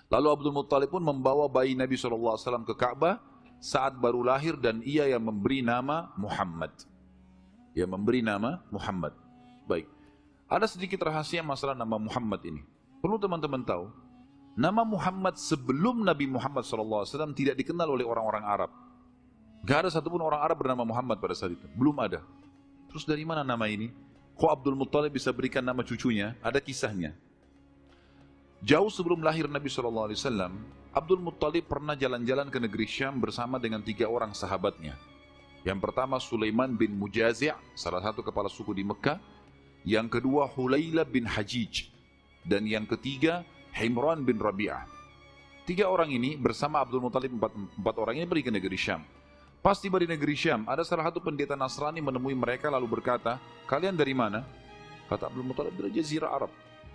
Lalu Abdul Muttalib pun membawa bayi Nabi SAW ke Ka'bah saat baru lahir dan ia yang memberi nama Muhammad. Yang memberi nama Muhammad. Baik. Ada sedikit rahasia masalah nama Muhammad ini. Perlu teman-teman tahu, nama Muhammad sebelum Nabi Muhammad SAW tidak dikenal oleh orang-orang Arab. Gak ada satupun orang Arab bernama Muhammad pada saat itu. Belum ada. Terus dari mana nama ini? Kok Abdul Muttalib bisa berikan nama cucunya? Ada kisahnya. Jauh sebelum lahir Nabi SAW, Abdul Muttalib pernah jalan-jalan ke negeri Syam bersama dengan 3 orang sahabatnya. Yang pertama Sulaiman bin Mujazi', salah satu kepala suku di Mekah. Yang kedua Hulayla bin Hajij. Dan yang ketiga Himran bin Rabi'ah. 3 orang ini bersama Abdul Muttalib, 4 orang ini pergi ke negeri Syam. Pas tiba di negeri Syam, ada salah satu pendeta Nasrani menemui mereka lalu berkata, "Kalian dari mana?" Kata Abdul Muttalib, "Dari Jazirah Arab."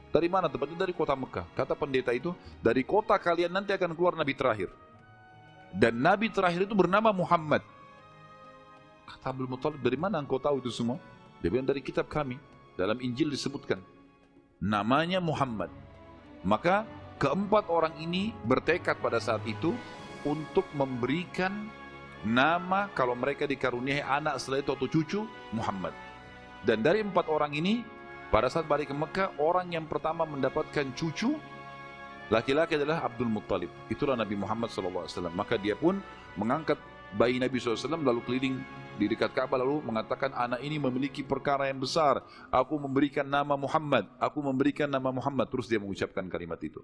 "Dari mana?" "Tempatnya dari kota Mekah." Kata pendeta itu, "Dari kota kalian nanti akan keluar Nabi terakhir. Dan Nabi terakhir itu bernama Muhammad." Kata Abdul Muttalib, "Dari mana engkau tahu itu semua?" Dia bilang, "Dari kitab kami. Dalam Injil disebutkan. Namanya Muhammad." Maka keempat orang ini bertekad pada saat itu untuk memberikan nama kalau mereka dikaruniai anak setelah itu atau cucu, Muhammad. Dan dari 4 orang ini, pada saat balik ke Mekah, orang yang pertama mendapatkan cucu laki-laki adalah Abdul Muttalib. Itulah Nabi Muhammad SAW. Maka dia pun mengangkat bayi Nabi SAW lalu keliling di dekat Ka'bah lalu mengatakan, "Anak ini memiliki perkara yang besar. Aku memberikan nama Muhammad. Aku memberikan nama Muhammad." Terus dia mengucapkan kalimat itu.